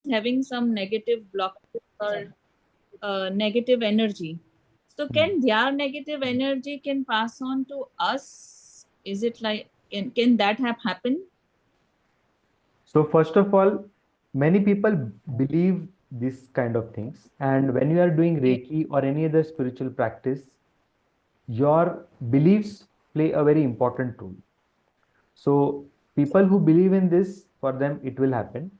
having some negative blockages or negative energy. So can their negative energy can pass on to us? Is it like can that have happened? So first of all, many people believe this kind of things. And when you are doing Okay. Reiki or any other spiritual practice, your beliefs play a very important role. So people who believe in this, for them, it will happen.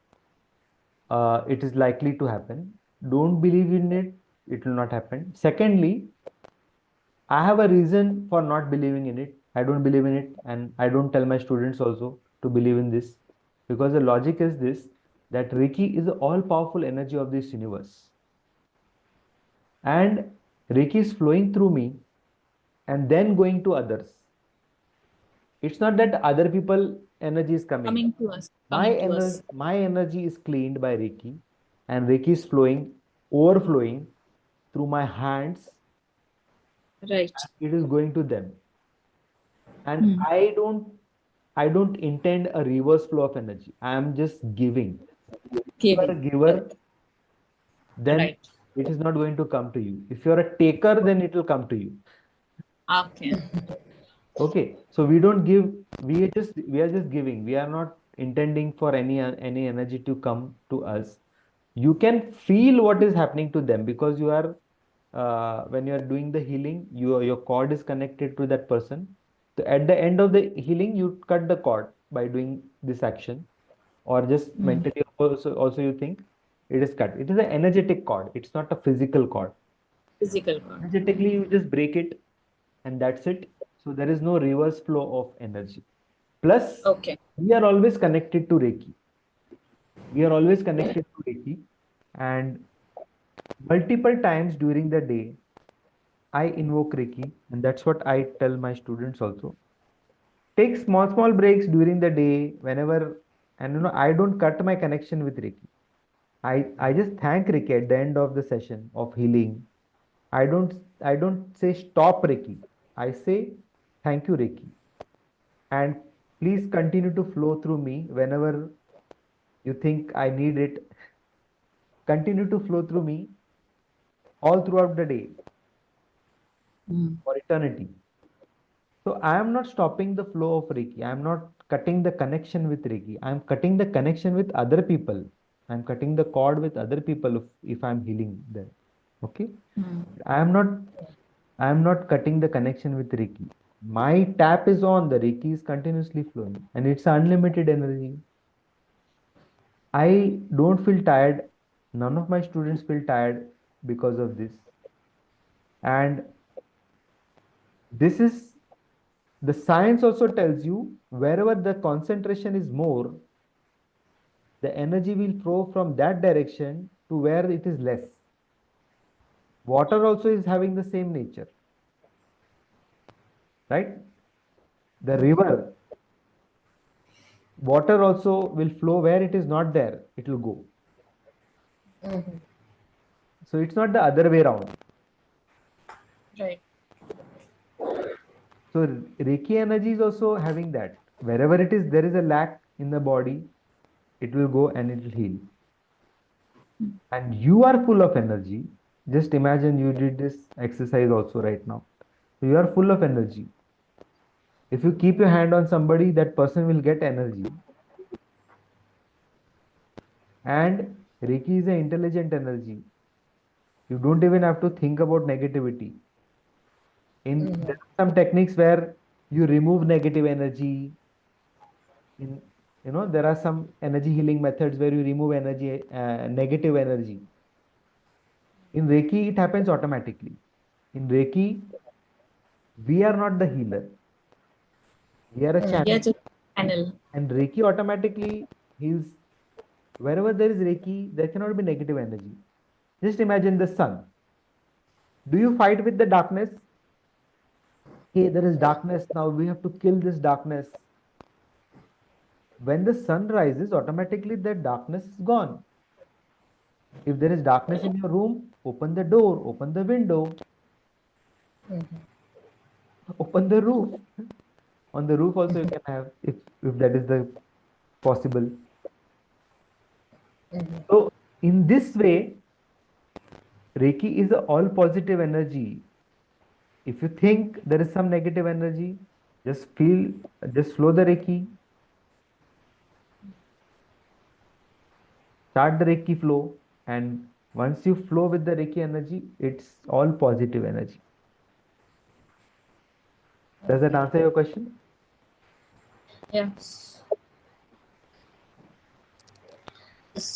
It is likely to happen. Don't believe in it, it will not happen. Secondly, I have a reason for not believing in it. I don't believe in it, and I don't tell my students also to believe in this, because the logic is this, that Reiki is the all powerful energy of this universe. And Reiki is flowing through me and then going to others. It's not that other people energy is coming. Coming to us, My coming to energy, us. my energy is cleaned by Reiki, and Reiki is flowing, overflowing through my hands. Right. It is going to them, and Hmm. I don't intend a reverse flow of energy. I am just giving. If you are Giving. a giver, Correct. then Right. it is not going to come to you. If you're a taker, then it will come to you. Okay. Okay, so we don't give. We are just giving. We are not intending for any energy to come to us. You can feel what is happening to them, because you are when you are doing the healing, your cord is connected to that person. So at the end of the healing, you cut the cord by doing this action, or just Hmm. mentally also you think it is cut. It is an energetic cord. It's not a physical cord. Physical one. Energetically, you just break it, and that's it. So there is no reverse flow of energy. Plus, Okay. we are always connected to Reiki. We are always connected to Reiki, and multiple times during the day, I invoke Reiki, and that's what I tell my students also. Take small breaks during the day, whenever, and I don't cut my connection with Reiki. I just thank Reiki at the end of the session of healing. I don't say stop Reiki. I say thank you Reiki, and please continue to flow through me whenever you think I need it. Continue to flow through me all throughout the day Hmm. for eternity. So I am not stopping the flow of Reiki. I am not cutting the connection with Reiki. I am cutting the connection with other people. I am cutting the cord with other people if I am healing them. Okay. Hmm. I am not I am not cutting the connection with Reiki. My tap is on, the Reiki is continuously flowing, and it's unlimited energy. I don't feel tired. None of my students feel tired because of this. And this is the science also tells you, wherever the concentration is more, the energy will flow from that direction to where it is less. Water also is having the same nature, right? The river, water also will flow where it is not there, it will go. So it's not the other way around. Right. So Reiki energy is also having that. Wherever it is, there is a lack in the body, it will go and it will heal. And you are full of energy. Just imagine you did this exercise also right now. So you are full of energy. If you keep your hand on somebody, that person will get energy. And Reiki is an intelligent energy. You don't even have to think about negativity. There are some techniques where you remove negative energy. In there are some energy healing methods where you remove energy, negative energy. In Reiki, it happens automatically. In Reiki, we are not the healer. We are a Yeah, channel. just panel. And Reiki automatically heals. Wherever there is Reiki, there cannot be negative energy. Just imagine the sun. Do you fight with the darkness? Okay, there is darkness now. We have to kill this darkness. When the sun rises, automatically that darkness is gone. If there is darkness in your room, open the door, open the window, open the roof. On the roof also you can have, if that is the possible. So In this way, Reiki is a all positive energy. If you think there is some negative energy, just feel, just flow the Reiki, start the Reiki flow, and once you flow with the Reiki energy, it's all positive energy. Does that answer your question? Yes. Sir,